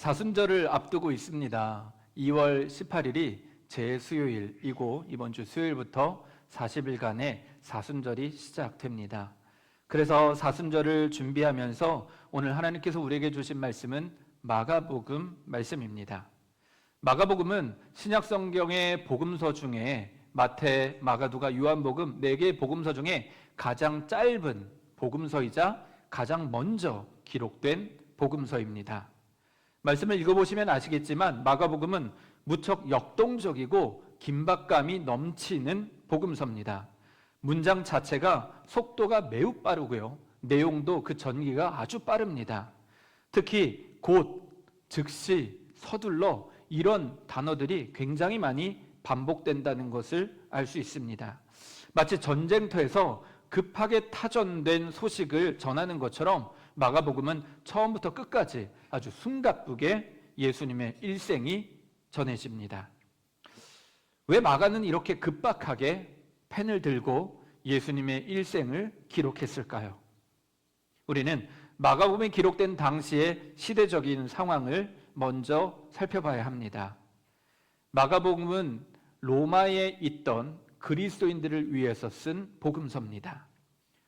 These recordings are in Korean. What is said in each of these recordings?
사순절을 앞두고 있습니다. 2월 18일이 제수요일이고 이번 주 수요일부터 40일간의 사순절이 시작됩니다. 그래서 사순절을 준비하면서 오늘 하나님께서 우리에게 주신 말씀은 마가복음 말씀입니다. 마가복음은 신약성경의 복음서 중에 마태, 마가, 누가, 요한복음 4개의 복음서 중에 가장 짧은 복음서이자 가장 먼저 기록된 복음서입니다. 말씀을 읽어보시면 아시겠지만 마가복음은 무척 역동적이고 긴박감이 넘치는 복음서입니다. 문장 자체가 속도가 매우 빠르고요. 내용도 그 전기가 아주 빠릅니다. 특히 곧, 즉시, 서둘러 이런 단어들이 굉장히 많이 반복된다는 것을 알 수 있습니다. 마치 전쟁터에서 급하게 타전된 소식을 전하는 것처럼 마가복음은 처음부터 끝까지 아주 숨가쁘게 예수님의 일생이 전해집니다. 왜 마가는 이렇게 급박하게 펜을 들고 예수님의 일생을 기록했을까요? 우리는 마가복음이 기록된 당시의 시대적인 상황을 먼저 살펴봐야 합니다. 마가복음은 로마에 있던 그리스도인들을 위해서 쓴 복음서입니다.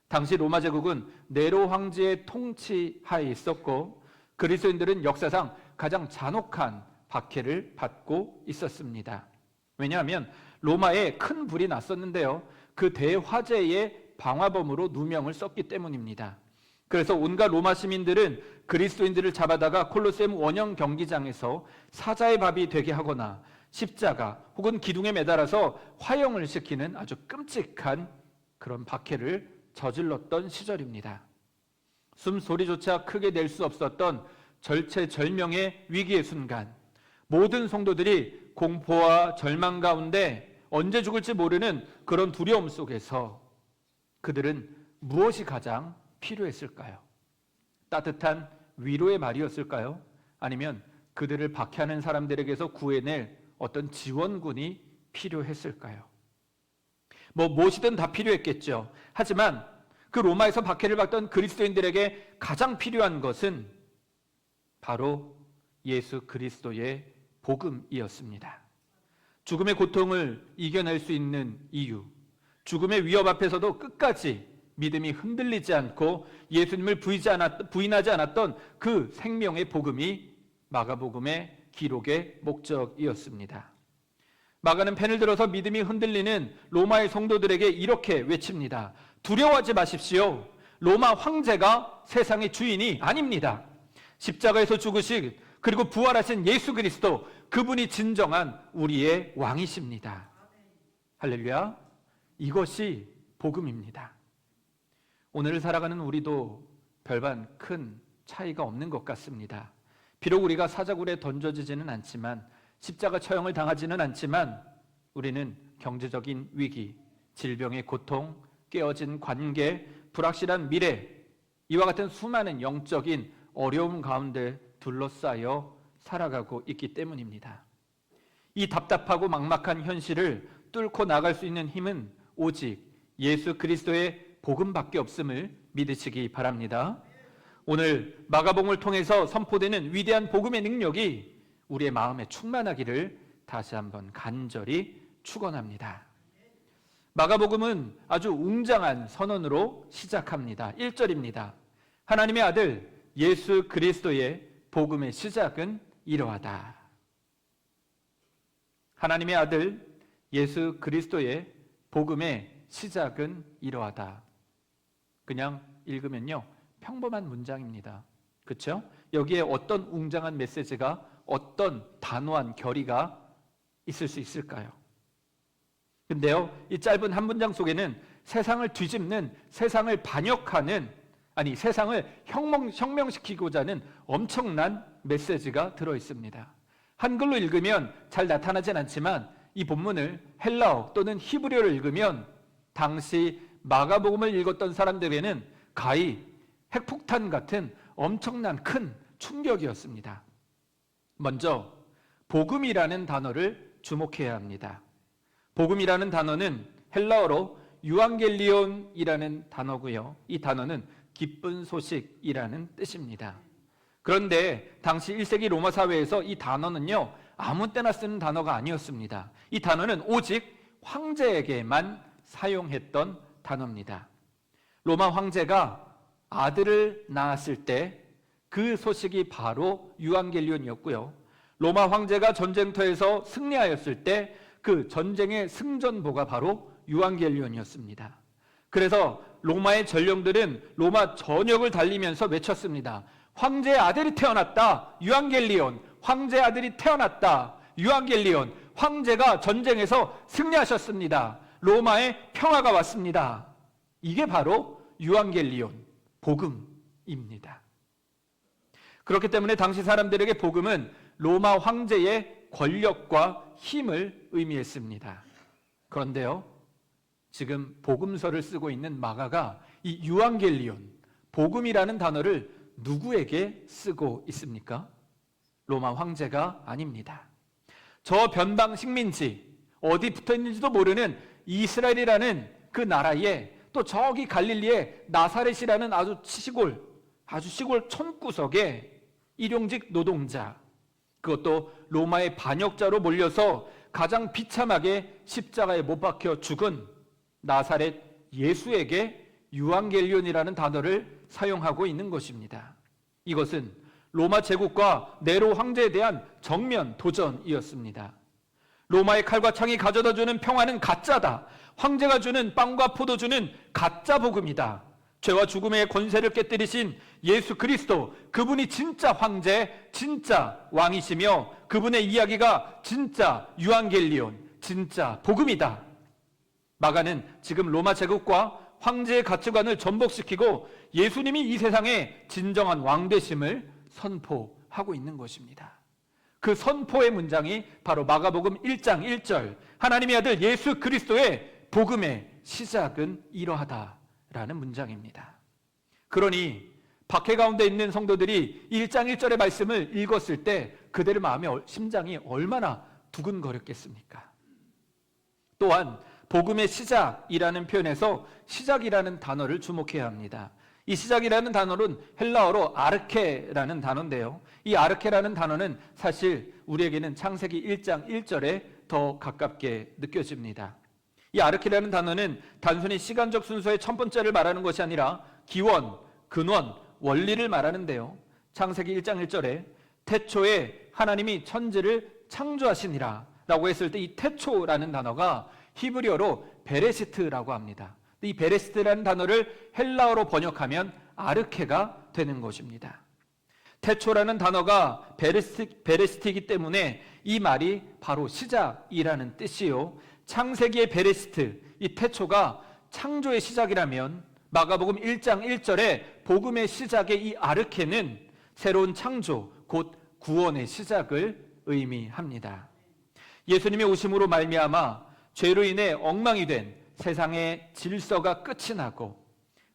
당시 로마 제국은 네로 황제의 통치하에 있었고 그리스도인들은 역사상 가장 잔혹한 박해를 받고 있었습니다. 왜냐하면 로마에 큰 불이 났었는데요. 그 대화재의 방화범으로 누명을 썼기 때문입니다. 그래서 온갖 로마 시민들은 그리스도인들을 잡아다가 콜로세움 원형 경기장에서 사자의 밥이 되게 하거나 십자가 혹은 기둥에 매달아서 화형을 시키는 아주 끔찍한 그런 박해를 저질렀던 시절입니다. 숨소리조차 크게 낼 수 없었던 절체절명의 위기의 순간, 모든 성도들이 공포와 절망 가운데 언제 죽을지 모르는 그런 두려움 속에서 그들은 무엇이 가장 필요했을까요? 따뜻한 위로의 말이었을까요? 아니면 그들을 박해하는 사람들에게서 구해낼 어떤 지원군이 필요했을까요? 무엇이든 다 필요했겠죠. 하지만 그 로마에서 박해를 받던 그리스도인들에게 가장 필요한 것은 바로 예수 그리스도의 복음이었습니다. 죽음의 고통을 이겨낼 수 있는 이유, 죽음의 위협 앞에서도 끝까지 믿음이 흔들리지 않고 예수님을 부인하지 않았던 그 생명의 복음이 마가복음의 기록의 목적이었습니다. 마가는 펜을 들어서 믿음이 흔들리는 로마의 성도들에게 이렇게 외칩니다. 두려워하지 마십시오. 로마 황제가 세상의 주인이 아닙니다. 십자가에서 죽으신 그리고 부활하신 예수 그리스도, 그분이 진정한 우리의 왕이십니다. 할렐루야. 이것이 복음입니다. 오늘을 살아가는 우리도 별반 큰 차이가 없는 것 같습니다. 비록 우리가 사자굴에 던져지지는 않지만, 십자가 처형을 당하지는 않지만 우리는 경제적인 위기, 질병의 고통, 깨어진 관계, 불확실한 미래, 이와 같은 수많은 영적인 어려움 가운데 둘러싸여 살아가고 있기 때문입니다. 이 답답하고 막막한 현실을 뚫고 나갈 수 있는 힘은 오직 예수 그리스도의 복음밖에 없음을 믿으시기 바랍니다. 오늘 마가복음을 통해서 선포되는 위대한 복음의 능력이 우리의 마음에 충만하기를 다시 한번 간절히 축원합니다. 마가복음은 아주 웅장한 선언으로 시작합니다. 1절입니다. 하나님의 아들 예수 그리스도의 복음의 시작은 이러하다. 하나님의 아들 예수 그리스도의 복음의 시작은 이러하다. 그냥 읽으면요, 평범한 문장입니다. 그렇죠? 여기에 어떤 웅장한 메시지가, 어떤 단호한 결의가 있을 수 있을까요? 근데요, 이 짧은 한 문장 속에는 세상을 뒤집는, 세상을 반역하는, 아니 세상을 혁명시키고자 하는 엄청난 메시지가 들어있습니다. 한글로 읽으면 잘 나타나진 않지만 이 본문을 헬라어 또는 히브리어로 읽으면 당시 마가복음을 읽었던 사람들에게는 가히 핵폭탄 같은 엄청난 큰 충격이었습니다. 먼저 복음이라는 단어를 주목해야 합니다. 복음이라는 단어는 헬라어로 유앙겔리온이라는 단어고요. 이 단어는 기쁜 소식이라는 뜻입니다. 그런데 당시 1세기 로마 사회에서 이 단어는요, 아무 때나 쓰는 단어가 아니었습니다. 이 단어는 오직 황제에게만 사용했던 단어입니다. 로마 황제가 아들을 낳았을 때 그 소식이 바로 유앙겔리온이었고요. 로마 황제가 전쟁터에서 승리하였을 때 그 전쟁의 승전보가 바로 유앙겔리온이었습니다. 그래서 로마의 전령들은 로마 전역을 달리면서 외쳤습니다. 황제의 아들이 태어났다. 유앙겔리온. 황제의 아들이 태어났다. 유앙겔리온. 황제가 전쟁에서 승리하셨습니다. 로마에 평화가 왔습니다. 이게 바로 유앙겔리온, 복음입니다. 그렇기 때문에 당시 사람들에게 복음은 로마 황제의 권력과 힘을 의미했습니다. 그런데요, 지금 복음서를 쓰고 있는 마가가 이 유앙겔리온, 복음이라는 단어를 누구에게 쓰고 있습니까? 로마 황제가 아닙니다. 저 변방 식민지, 어디 붙어 있는지도 모르는 이스라엘이라는 그 나라에, 또 저기 갈릴리의 나사렛이라는 아주 시골 촌구석에 일용직 노동자, 그것도 로마의 반역자로 몰려서 가장 비참하게 십자가에 못 박혀 죽은 나사렛 예수에게 유앙겔리온이라는 단어를 사용하고 있는 것입니다. 이것은 로마 제국과 네로 황제에 대한 정면 도전이었습니다. 로마의 칼과 창이 가져다주는 평화는 가짜다. 황제가 주는 빵과 포도주는 가짜 복음이다. 죄와 죽음의 권세를 깨뜨리신 예수 그리스도, 그분이 진짜 황제, 진짜 왕이시며 그분의 이야기가 진짜 유앙겔리온, 진짜 복음이다. 마가는 지금 로마 제국과 황제의 가치관을 전복시키고 예수님이 이 세상의 진정한 왕 되심을 선포하고 있는 것입니다. 그 선포의 문장이 바로 마가복음 1장 1절, 하나님의 아들 예수 그리스도의 복음의 시작은 이러하다라는 문장입니다. 그러니 박해 가운데 있는 성도들이 1장 1절의 말씀을 읽었을 때 그들의 마음의 심장이 얼마나 두근거렸겠습니까? 또한 복음의 시작이라는 표현에서 시작이라는 단어를 주목해야 합니다. 이 시작이라는 단어는 헬라어로 아르케라는 단어인데요, 이 아르케라는 단어는 사실 우리에게는 창세기 1장 1절에 더 가깝게 느껴집니다. 이 아르케라는 단어는 단순히 시간적 순서의 첫 번째를 말하는 것이 아니라 기원, 근원, 원리를 말하는데요, 창세기 1장 1절에 태초에 하나님이 천지를 창조하시니라 라고 했을 때 이 태초라는 단어가 히브리어로 베레시트라고 합니다. 이 베레시트라는 단어를 헬라어로 번역하면 아르케가 되는 것입니다. 태초라는 단어가 베레시트이기 때문에 이 말이 바로 시작이라는 뜻이요, 창세기의 베레시트, 이 태초가 창조의 시작이라면 마가복음 1장 1절에 복음의 시작의 이 아르케는 새로운 창조, 곧 구원의 시작을 의미합니다. 예수님의 오심으로 말미암아 죄로 인해 엉망이 된 세상의 질서가 끝이 나고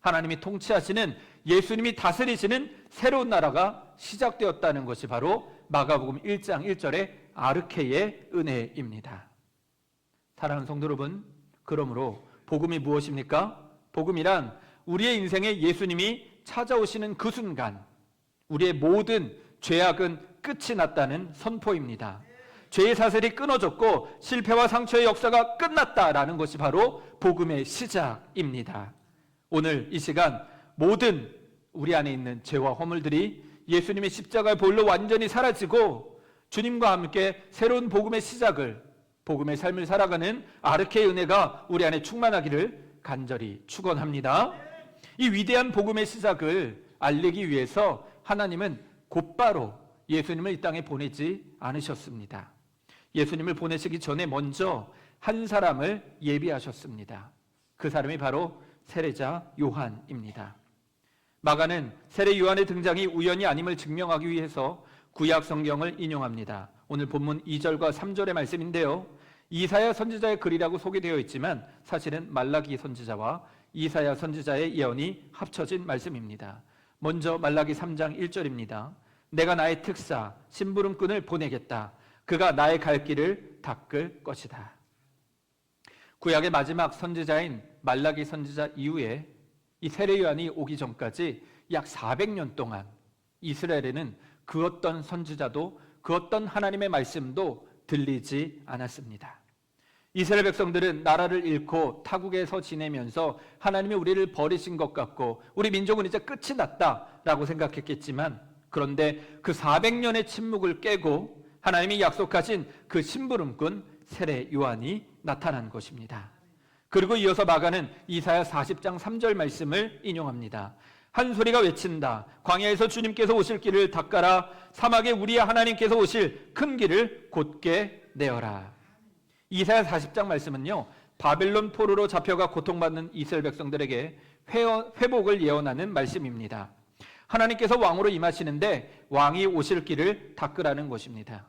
하나님이 통치하시는, 예수님이 다스리시는 새로운 나라가 시작되었다는 것이 바로 마가복음 1장 1절의 아르케의 은혜입니다. 사랑하는 성도 여러분, 그러므로 복음이 무엇입니까? 복음이란 우리의 인생에 예수님이 찾아오시는 그 순간 우리의 모든 죄악은 끝이 났다는 선포입니다. 죄의 사슬이 끊어졌고 실패와 상처의 역사가 끝났다라는 것이 바로 복음의 시작입니다. 오늘 이 시간 모든 우리 안에 있는 죄와 허물들이 예수님의 십자가의 보혈로 완전히 사라지고 주님과 함께 새로운 복음의 시작을, 복음의 삶을 살아가는 아르케의 은혜가 우리 안에 충만하기를 간절히 축원합니다. 이 위대한 복음의 시작을 알리기 위해서 하나님은 곧바로 예수님을 이 땅에 보내지 않으셨습니다. 예수님을 보내시기 전에 먼저 한 사람을 예비하셨습니다. 그 사람이 바로 세례자 요한입니다. 마가는 세례 요한의 등장이 우연이 아님을 증명하기 위해서 구약 성경을 인용합니다. 오늘 본문 2절과 3절의 말씀인데요, 이사야 선지자의 글이라고 소개되어 있지만 사실은 말라기 선지자와 이사야 선지자의 예언이 합쳐진 말씀입니다. 먼저 말라기 3장 1절입니다. 내가 나의 특사 심부름꾼을 보내겠다. 그가 나의 갈 길을 닦을 것이다. 구약의 마지막 선지자인 말라기 선지자 이후에 이 세례 요한이 오기 전까지 약 400년 동안 이스라엘에는 그 어떤 선지자도 그 어떤 하나님의 말씀도 들리지 않았습니다. 이스라엘 백성들은 나라를 잃고 타국에서 지내면서 하나님이 우리를 버리신 것 같고 우리 민족은 이제 끝이 났다라고 생각했겠지만, 그런데 그 400년의 침묵을 깨고 하나님이 약속하신 그 심부름꾼 세례 요한이 나타난 것입니다. 그리고 이어서 마가는 이사야 40장 3절 말씀을 인용합니다. 한 소리가 외친다. 광야에서 주님께서 오실 길을 닦아라. 사막에 우리의 하나님께서 오실 큰 길을 곧게 내어라. 이사야 40장 말씀은요, 바벨론 포로로 잡혀가 고통받는 이스라엘 백성들에게 회복을 예언하는 말씀입니다. 하나님께서 왕으로 임하시는데 왕이 오실 길을 닦으라는 것입니다.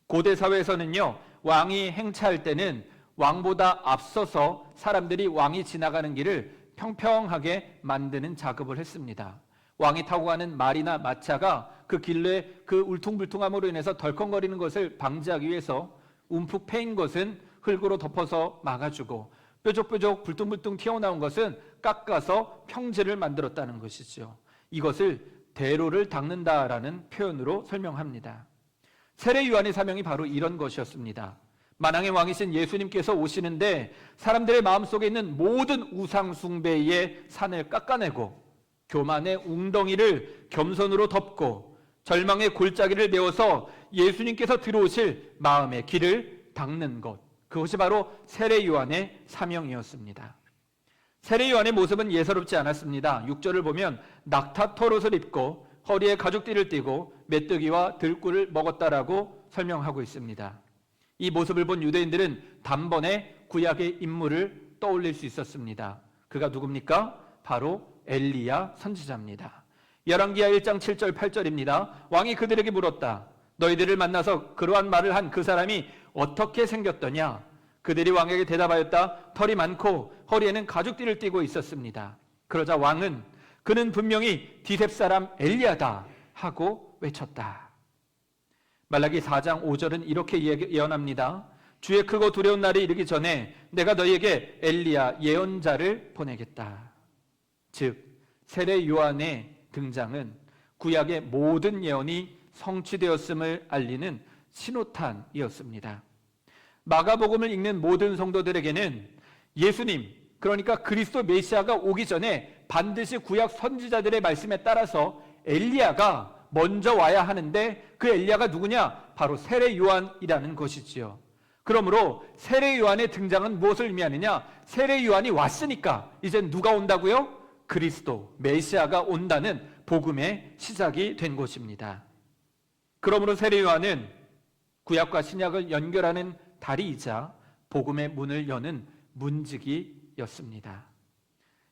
고대 사회에서는요, 왕이 행차할 때는 왕보다 앞서서 사람들이 왕이 지나가는 길을 평평하게 만드는 작업을 했습니다. 왕이 타고 가는 말이나 마차가 그 길에 그 울퉁불퉁함으로 인해서 덜컹거리는 것을 방지하기 위해서 움푹 패인 것은 흙으로 덮어서 막아주고 뾰족뾰족 불뚱불뚱 튀어나온 것은 깎아서 평지를 만들었다는 것이죠. 이것을 대로를 닦는다라는 표현으로 설명합니다. 세례 요한의 사명이 바로 이런 것이었습니다. 만왕의 왕이신 예수님께서 오시는데 사람들의 마음속에 있는 모든 우상 숭배의 산을 깎아내고 교만의 웅덩이를 겸손으로 덮고 절망의 골짜기를 메워서 예수님께서 들어오실 마음의 길을 닦는 것, 그것이 바로 세례 요한의 사명이었습니다. 세례 요한의 모습은 예사롭지 않았습니다. 6절을 보면 낙타털옷을 입고 허리에 가죽띠를 띠고 메뚜기와 들꿀을 먹었다라고 설명하고 있습니다. 이 모습을 본 유대인들은 단번에 구약의 인물을 떠올릴 수 있었습니다. 그가 누굽니까? 바로 엘리야 선지자입니다. 열왕기하 1장 7절 8절입니다. 왕이 그들에게 물었다. 너희들을 만나서 그러한 말을 한 그 사람이 어떻게 생겼더냐? 그들이 왕에게 대답하였다. 털이 많고 허리에는 가죽띠를 띠고 있었습니다. 그러자 왕은 그는 분명히 디셉 사람 엘리야다 하고 외쳤다. 말라기 4장 5절은 이렇게 예언합니다. 주의 크고 두려운 날이 이르기 전에 내가 너희에게 엘리야 예언자를 보내겠다. 즉 세례 요한의 등장은 구약의 모든 예언이 성취되었음을 알리는 신호탄이었습니다. 마가복음을 읽는 모든 성도들에게는 예수님, 그러니까 그리스도 메시아가 오기 전에 반드시 구약 선지자들의 말씀에 따라서 엘리야가 먼저 와야 하는데 그 엘리야가 누구냐? 바로 세례 요한이라는 것이지요. 그러므로 세례 요한의 등장은 무엇을 의미하느냐? 세례 요한이 왔으니까 이제 누가 온다고요? 그리스도 메시아가 온다는 복음의 시작이 된 것입니다. 그러므로 세례 요한은 구약과 신약을 연결하는 다리이자 복음의 문을 여는 문지기였습니다.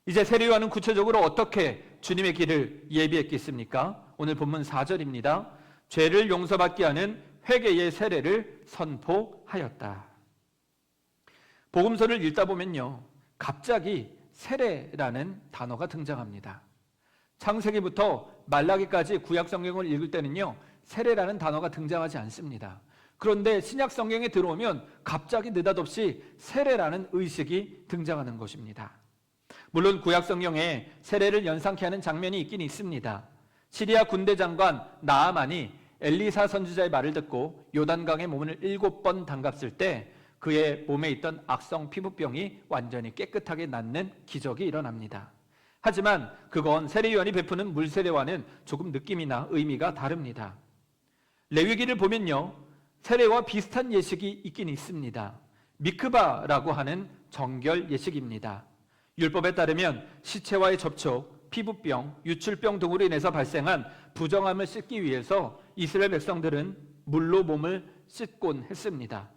이제 세례 요한은 구체적으로 어떻게 주님의 길을 예비했겠습니까? 오늘 본문 4절입니다. 죄를 용서받게 하는 회개의 세례를 선포하였다. 복음서를 읽다 보면요, 갑자기 세례라는 단어가 등장합니다. 창세기부터 말라기까지 구약 성경을 읽을 때는요, 세례라는 단어가 등장하지 않습니다. 그런데 신약 성경에 들어오면 갑자기 느닷없이 세례라는 의식이 등장하는 것입니다. 물론 구약 성경에 세례를 연상케 하는 장면이 있긴 있습니다. 시리아 군대 장관 나아만이 엘리사 선지자의 말을 듣고 요단강에 몸을 7번 담갔을 때 그의 몸에 있던 악성 피부병이 완전히 깨끗하게 낫는 기적이 일어납니다. 하지만 그건 세례 요한이 베푸는 물세례와는 조금 느낌이나 의미가 다릅니다. 레위기를 보면요, 세례와 비슷한 예식이 있긴 있습니다. 미크바라고 하는 정결 예식입니다. 율법에 따르면 시체와의 접촉, 피부병, 유출병 등으로 인해서 발생한 부정함을 씻기 위해서 이스라엘 백성들은 물로 몸을 씻곤 했습니다.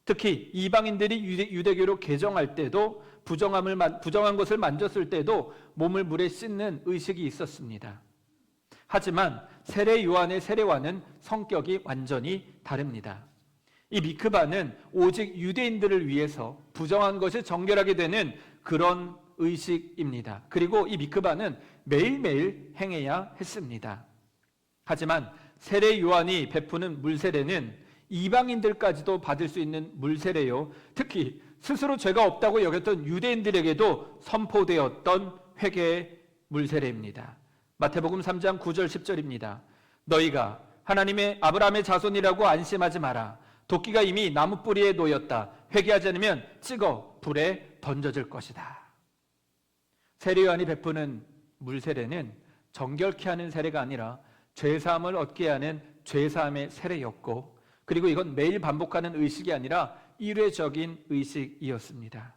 특히 이방인들이 유대교로 개정할 때도 부정한 것을 만졌을 때도 몸을 물에 씻는 의식이 있었습니다. 하지만 세례 요한의 세례와는 성격이 완전히 다릅니다. 이 미크바는 오직 유대인들을 위해서 부정한 것이 정결하게 되는 그런 의식입니다. 그리고 이 미크바는 매일매일 행해야 했습니다. 하지만 세례 요한이 베푸는 물세례는 이방인들까지도 받을 수 있는 물세례요, 특히 스스로 죄가 없다고 여겼던 유대인들에게도 선포되었던 회개의 물세례입니다. 마태복음 3장 9절 10절입니다. 너희가 하나님의 아브라함의 자손이라고 안심하지 마라. 도끼가 이미 나무 뿌리에 놓였다. 회개하지 않으면 찍어 불에 던져질 것이다. 세례 요한이 베푸는 물세례는 정결케 하는 세례가 아니라 죄사함을 얻게 하는 죄사함의 세례였고, 그리고 이건 매일 반복하는 의식이 아니라 일회적인 의식이었습니다.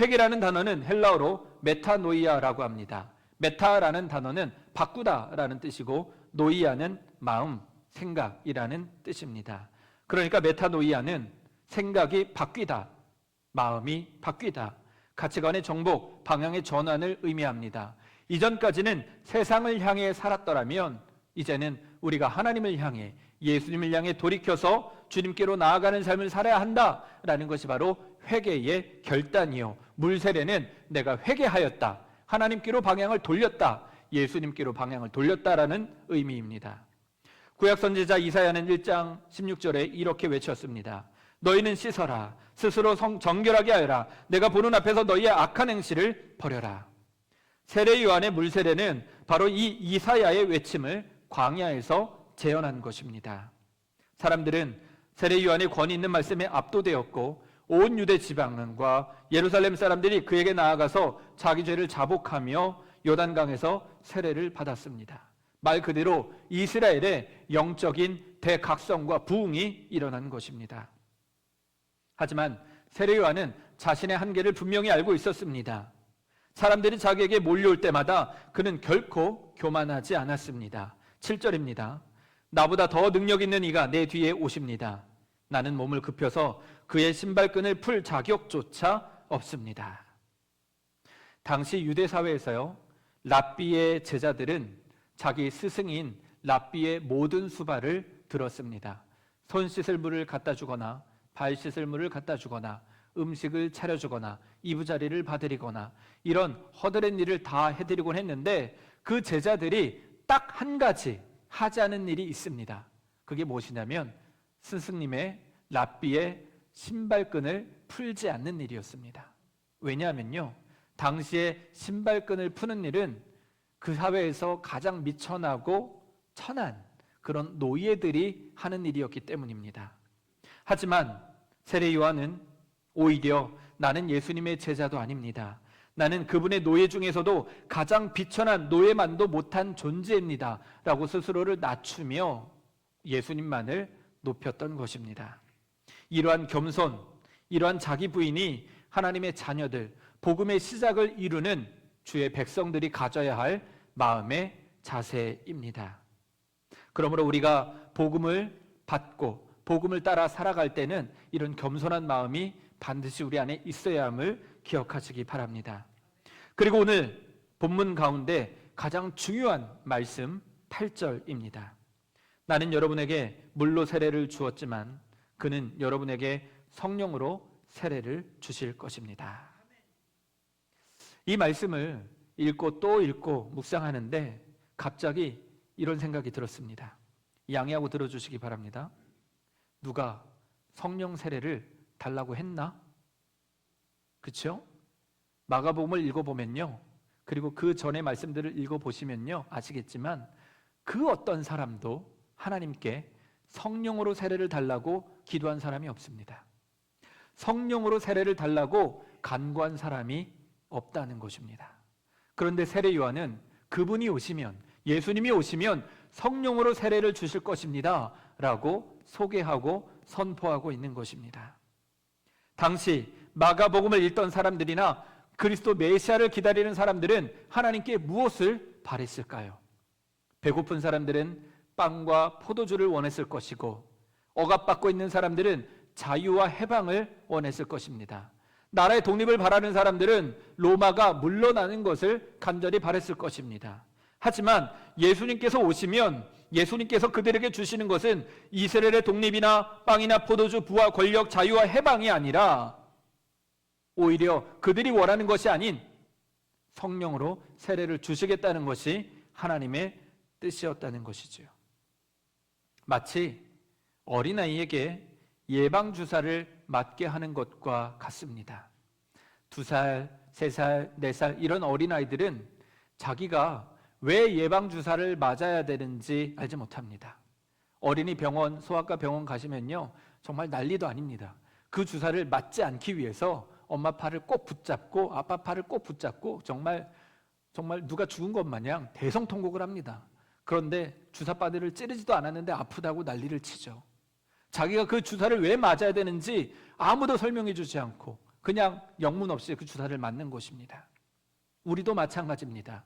회개라는 단어는 헬라어로 메타노이아라고 합니다. 메타라는 단어는 바꾸다라는 뜻이고, 노이아는 마음, 생각이라는 뜻입니다. 그러니까 메타노이아는 생각이 바뀌다, 마음이 바뀌다, 가치관의 정복, 방향의 전환을 의미합니다. 이전까지는 세상을 향해 살았더라면 이제는 우리가 하나님을 향해, 예수님을 향해 돌이켜서 주님께로 나아가는 삶을 살아야 한다라는 것이 바로 회개의 결단이요, 물세례는 내가 회개하였다, 하나님께로 방향을 돌렸다, 예수님께로 방향을 돌렸다라는 의미입니다. 구약 선지자 이사야는 1장 16절에 이렇게 외쳤습니다. 너희는 씻어라, 스스로 정결하게 하여라, 내가 보는 앞에서 너희의 악한 행실을 버려라. 세례 요한의 물세례는 바로 이 이사야의 외침을 광야에서 재현한 것입니다. 사람들은 세례 요한의 권위 있는 말씀에 압도되었고, 온 유대 지방과 예루살렘 사람들이 그에게 나아가서 자기 죄를 자복하며 요단강에서 세례를 받았습니다. 말 그대로 이스라엘의 영적인 대각성과 부흥이 일어난 것입니다. 하지만 세례 요한은 자신의 한계를 분명히 알고 있었습니다. 사람들이 자기에게 몰려올 때마다 그는 결코 교만하지 않았습니다. 7절입니다. 나보다 더 능력 있는 이가 내 뒤에 오십니다. 나는 몸을 굽혀서 그의 신발끈을 풀 자격조차 없습니다. 당시 유대 사회에서요, 랍비의 제자들은 자기 스승인 랍비의 모든 수발을 들었습니다. 손 씻을 물을 갖다 주거나 발 씻을 물을 갖다 주거나 음식을 차려주거나 이부자리를 봐드리거나 이런 허드렛 일을 다 해드리곤 했는데, 그 제자들이 딱 한 가지 하지 않은 일이 있습니다. 그게 무엇이냐면 스승님의 랍비의 신발끈을 풀지 않는 일이었습니다. 왜냐하면요, 당시에 신발끈을 푸는 일은 그 사회에서 가장 미천하고 천한 그런 노예들이 하는 일이었기 때문입니다. 하지만 세례 요한은 오히려 나는 예수님의 제자도 아닙니다, 나는 그분의 노예 중에서도 가장 비천한 노예만도 못한 존재입니다 라고 스스로를 낮추며 예수님만을 높였던 것입니다. 이러한 겸손, 이러한 자기 부인이 하나님의 자녀들, 복음의 시작을 이루는 주의 백성들이 가져야 할 마음의 자세입니다. 그러므로 우리가 복음을 받고 복음을 따라 살아갈 때는 이런 겸손한 마음이 반드시 우리 안에 있어야 함을 기억하시기 바랍니다. 그리고 오늘 본문 가운데 가장 중요한 말씀 8절입니다. 나는 여러분에게 물로 세례를 주었지만 그는 여러분에게 성령으로 세례를 주실 것입니다. 이 말씀을 읽고 또 읽고 묵상하는데 갑자기 이런 생각이 들었습니다. 양해하고 들어주시기 바랍니다. 누가 성령 세례를 달라고 했나? 그렇죠? 마가복음을 읽어보면요, 그리고 그 전의 말씀들을 읽어보시면요 아시겠지만 그 어떤 사람도 하나님께 성령으로 세례를 달라고 기도한 사람이 없습니다. 성령으로 세례를 달라고 간구한 사람이 없다는 것입니다. 그런데 세례 요한은 그분이 오시면, 예수님이 오시면 성령으로 세례를 주실 것입니다 라고 소개하고 선포하고 있는 것입니다. 당시 마가복음을 읽던 사람들이나 그리스도 메시아를 기다리는 사람들은 하나님께 무엇을 바랬을까요? 배고픈 사람들은 빵과 포도주를 원했을 것이고, 억압받고 있는 사람들은 자유와 해방을 원했을 것입니다. 나라의 독립을 바라는 사람들은 로마가 물러나는 것을 간절히 바랬을 것입니다. 하지만 예수님께서 오시면 예수님께서 그들에게 주시는 것은 이스라엘의 독립이나 빵이나 포도주, 부와 권력, 자유와 해방이 아니라 오히려 그들이 원하는 것이 아닌 성령으로 세례를 주시겠다는 것이 하나님의 뜻이었다는 것이죠. 마치 어린아이에게 예방주사를 맞게 하는 것과 같습니다. 2살, 3살, 4살 이런 어린아이들은 자기가 왜 예방주사를 맞아야 되는지 알지 못합니다. 어린이 병원, 소아과 병원 가시면요, 정말 난리도 아닙니다. 그 주사를 맞지 않기 위해서 엄마 팔을 꼭 붙잡고 아빠 팔을 꼭 붙잡고 정말 누가 죽은 것 마냥 대성통곡을 합니다. 그런데 주사바늘을 찌르지도 않았는데 아프다고 난리를 치죠. 자기가 그 주사를 왜 맞아야 되는지 아무도 설명해 주지 않고 그냥 영문 없이 그 주사를 맞는 것입니다. 우리도 마찬가지입니다.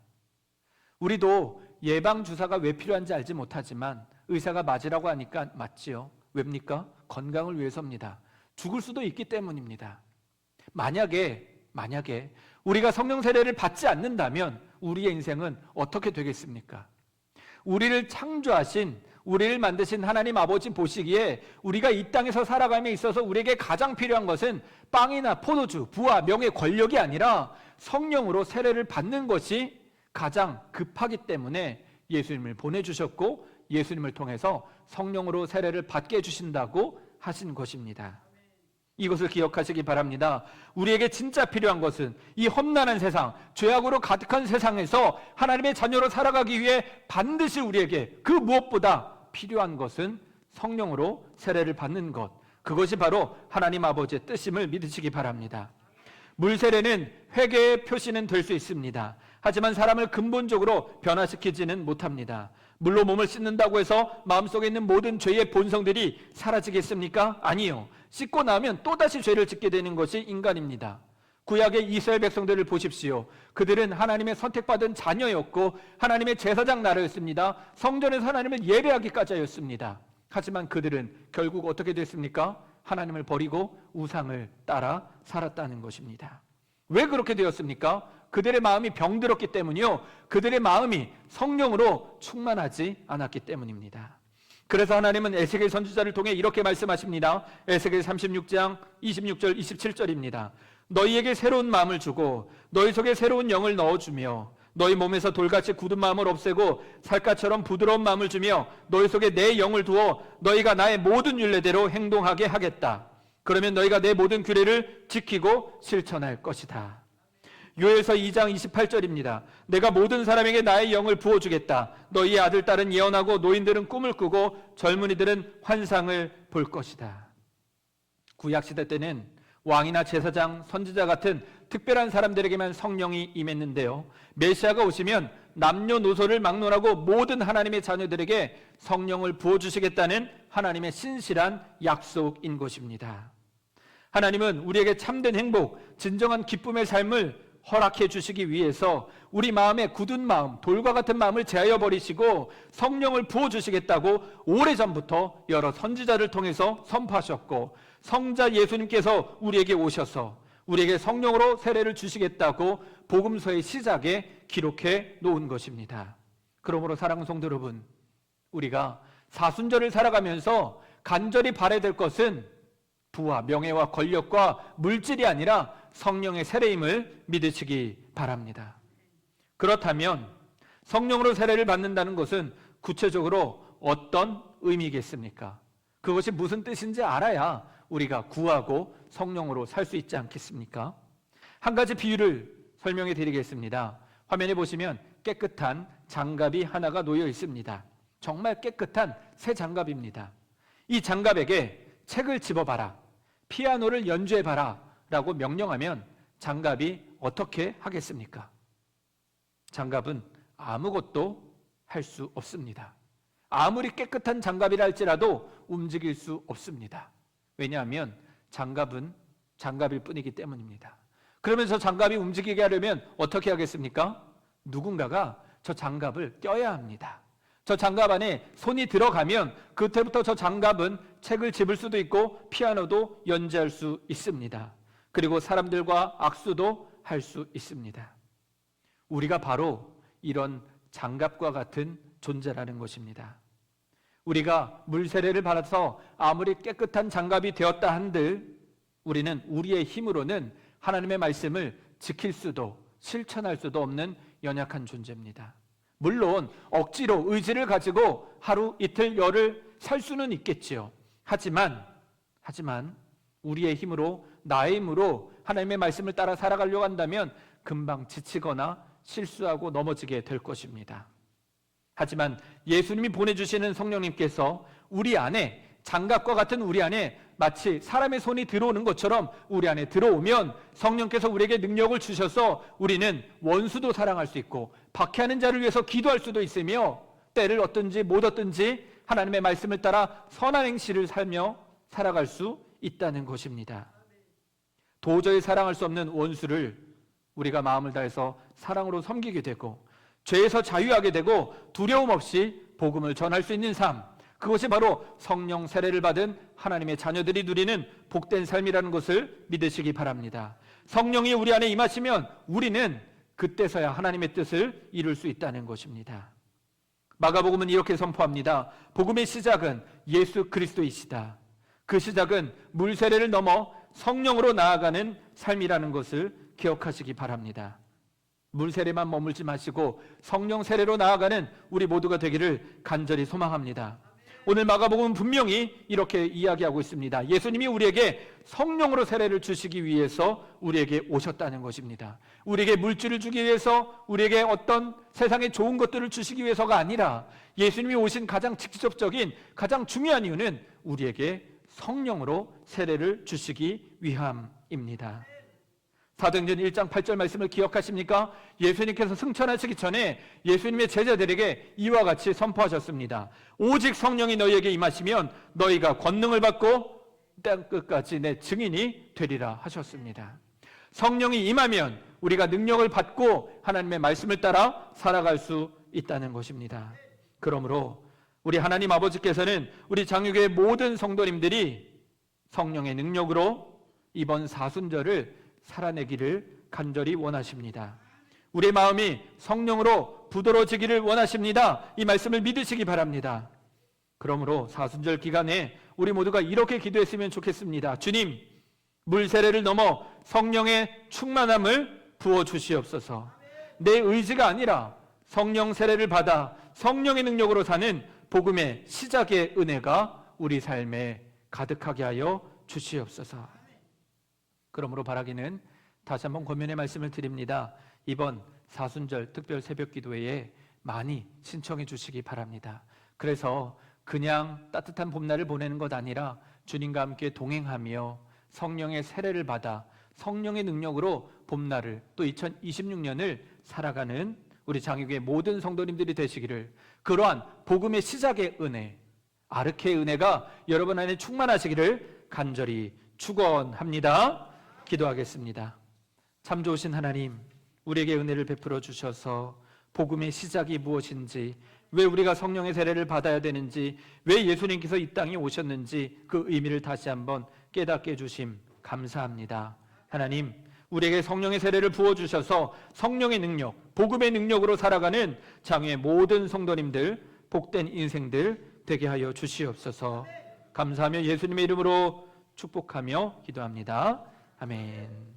우리도 예방주사가 왜 필요한지 알지 못하지만 의사가 맞으라고 하니까 맞지요. 왜입니까? 건강을 위해서입니다. 죽을 수도 있기 때문입니다. 만약에 우리가 성령 세례를 받지 않는다면 우리의 인생은 어떻게 되겠습니까? 우리를 창조하신, 우리를 만드신 하나님 아버지 보시기에 우리가 이 땅에서 살아감에 있어서 우리에게 가장 필요한 것은 빵이나 포도주, 부와 명예, 권력이 아니라 성령으로 세례를 받는 것이 가장 급하기 때문에 예수님을 보내주셨고 예수님을 통해서 성령으로 세례를 받게 해주신다고 하신 것입니다. 이것을 기억하시기 바랍니다. 우리에게 진짜 필요한 것은 이 험난한 세상, 죄악으로 가득한 세상에서 하나님의 자녀로 살아가기 위해 반드시 우리에게 그 무엇보다 필요한 것은 성령으로 세례를 받는 것, 그것이 바로 하나님 아버지의 뜻임을 믿으시기 바랍니다. 물세례는 회개의 표시는 될 수 있습니다. 하지만 사람을 근본적으로 변화시키지는 못합니다. 물로 몸을 씻는다고 해서 마음속에 있는 모든 죄의 본성들이 사라지겠습니까? 아니요. 씻고 나면 또다시 죄를 짓게 되는 것이 인간입니다. 구약의 이스라엘 백성들을 보십시오. 그들은 하나님의 선택받은 자녀였고 하나님의 제사장 나라였습니다. 성전에서 하나님을 예배하기까지 하였습니다. 하지만 그들은 결국 어떻게 됐습니까? 하나님을 버리고 우상을 따라 살았다는 것입니다. 왜 그렇게 되었습니까? 그들의 마음이 병들었기 때문이요, 그들의 마음이 성령으로 충만하지 않았기 때문입니다. 그래서 하나님은 에스겔 선지자를 통해 이렇게 말씀하십니다. 에스겔 36장 26절 27절입니다. 너희에게 새로운 마음을 주고 너희 속에 새로운 영을 넣어주며 너희 몸에서 돌같이 굳은 마음을 없애고 살갗처럼 부드러운 마음을 주며 너희 속에 내 영을 두어 너희가 나의 모든 율례대로 행동하게 하겠다. 그러면 너희가 내 모든 규례를 지키고 실천할 것이다. 요엘서 2장 28절입니다. 내가 모든 사람에게 나의 영을 부어주겠다. 너희의 아들, 딸은 예언하고 노인들은 꿈을 꾸고 젊은이들은 환상을 볼 것이다. 구약시대 때는 왕이나 제사장, 선지자 같은 특별한 사람들에게만 성령이 임했는데요, 메시아가 오시면 남녀노소를 막론하고 모든 하나님의 자녀들에게 성령을 부어주시겠다는 하나님의 신실한 약속인 것입니다. 하나님은 우리에게 참된 행복, 진정한 기쁨의 삶을 허락해 주시기 위해서 우리 마음의 굳은 마음, 돌과 같은 마음을 제하여 버리시고 성령을 부어주시겠다고 오래전부터 여러 선지자를 통해서 선포하셨고, 성자 예수님께서 우리에게 오셔서 우리에게 성령으로 세례를 주시겠다고 복음서의 시작에 기록해 놓은 것입니다. 그러므로 사랑하는 성도 여러분, 우리가 사순절을 살아가면서 간절히 바라야 될 것은 부와 명예와 권력과 물질이 아니라 성령의 세례임을 믿으시기 바랍니다. 그렇다면 성령으로 세례를 받는다는 것은 구체적으로 어떤 의미겠습니까? 그것이 무슨 뜻인지 알아야 우리가 구하고 성령으로 살 수 있지 않겠습니까? 한 가지 비유를 설명해 드리겠습니다. 화면에 보시면 깨끗한 장갑이 하나가 놓여 있습니다. 정말 깨끗한 새 장갑입니다. 이 장갑에게 책을 집어봐라, 피아노를 연주해봐라 라고 명령하면 장갑이 어떻게 하겠습니까? 장갑은 아무것도 할 수 없습니다. 아무리 깨끗한 장갑이라 할지라도 움직일 수 없습니다. 왜냐하면 장갑은 장갑일 뿐이기 때문입니다. 그러면 저 장갑이 움직이게 하려면 어떻게 하겠습니까? 누군가가 저 장갑을 껴야 합니다. 저 장갑 안에 손이 들어가면 그때부터 저 장갑은 책을 집을 수도 있고 피아노도 연주할 수 있습니다. 그리고 사람들과 악수도 할 수 있습니다. 우리가 바로 이런 장갑과 같은 존재라는 것입니다. 우리가 물세례를 받아서 아무리 깨끗한 장갑이 되었다 한들 우리는 우리의 힘으로는 하나님의 말씀을 지킬 수도 실천할 수도 없는 연약한 존재입니다. 물론 억지로 의지를 가지고 하루 이틀 열흘 살 수는 있겠지요. 하지만 우리의 힘으로, 나의 힘으로 하나님의 말씀을 따라 살아가려고 한다면 금방 지치거나 실수하고 넘어지게 될 것입니다. 하지만 예수님이 보내주시는 성령님께서 우리 안에, 장갑과 같은 우리 안에 마치 사람의 손이 들어오는 것처럼 우리 안에 들어오면 성령께서 우리에게 능력을 주셔서 우리는 원수도 사랑할 수 있고 박해하는 자를 위해서 기도할 수도 있으며 때를 얻든지 못 얻든지 하나님의 말씀을 따라 선한 행실을 살며 살아갈 수 있다는 것입니다. 도저히 사랑할 수 없는 원수를 우리가 마음을 다해서 사랑으로 섬기게 되고 죄에서 자유하게 되고 두려움 없이 복음을 전할 수 있는 삶, 그것이 바로 성령 세례를 받은 하나님의 자녀들이 누리는 복된 삶이라는 것을 믿으시기 바랍니다. 성령이 우리 안에 임하시면 우리는 그때서야 하나님의 뜻을 이룰 수 있다는 것입니다. 마가복음은 이렇게 선포합니다. 복음의 시작은 예수 그리스도이시다. 그 시작은 물 세례를 넘어 성령으로 나아가는 삶이라는 것을 기억하시기 바랍니다. 물 세례만 머물지 마시고 성령 세례로 나아가는 우리 모두가 되기를 간절히 소망합니다. 오늘 마가복음은 분명히 이렇게 이야기하고 있습니다. 예수님이 우리에게 성령으로 세례를 주시기 위해서 우리에게 오셨다는 것입니다. 우리에게 물질을 주기 위해서, 우리에게 어떤 세상의 좋은 것들을 주시기 위해서가 아니라 예수님이 오신 가장 직접적인, 가장 중요한 이유는 우리에게 성령으로 세례를 주시기 위함입니다. 사도행전 1장 8절 말씀을 기억하십니까? 예수님께서 승천하시기 전에 예수님의 제자들에게 이와 같이 선포하셨습니다. 오직 성령이 너희에게 임하시면 너희가 권능을 받고 땅끝까지 내 증인이 되리라 하셨습니다. 성령이 임하면 우리가 능력을 받고 하나님의 말씀을 따라 살아갈 수 있다는 것입니다. 그러므로 우리 하나님 아버지께서는 우리 장유교의 모든 성도님들이 성령의 능력으로 이번 사순절을 살아내기를 간절히 원하십니다. 우리의 마음이 성령으로 부드러워지기를 원하십니다. 이 말씀을 믿으시기 바랍니다. 그러므로 사순절 기간에 우리 모두가 이렇게 기도했으면 좋겠습니다. 주님, 물 세례를 넘어 성령의 충만함을 부어주시옵소서. 내 의지가 아니라 성령 세례를 받아 성령의 능력으로 사는 복음의 시작의 은혜가 우리 삶에 가득하게 하여 주시옵소서. 그러므로 바라기는 다시 한번 권면의 말씀을 드립니다. 이번 사순절 특별 새벽 기도회에 많이 신청해 주시기 바랍니다. 그래서 그냥 따뜻한 봄날을 보내는 것 아니라 주님과 함께 동행하며 성령의 세례를 받아 성령의 능력으로 봄날을, 또 2026년을 살아가는 우리 장유교의 모든 성도님들이 되시기를, 그러한 복음의 시작의 은혜, 아르케의 은혜가 여러분 안에 충만하시기를 간절히 축원합니다. 기도하겠습니다. 참 좋으신 하나님, 우리에게 은혜를 베풀어 주셔서 복음의 시작이 무엇인지, 왜 우리가 성령의 세례를 받아야 되는지, 왜 예수님께서 이 땅에 오셨는지 그 의미를 다시 한번 깨닫게 해주심 감사합니다. 하나님, 우리에게 성령의 세례를 부어주셔서 성령의 능력, 복음의 능력으로 살아가는 장유의 모든 성도님들, 복된 인생들 되게 하여 주시옵소서. 감사하며 예수님의 이름으로 축복하며 기도합니다. 아멘.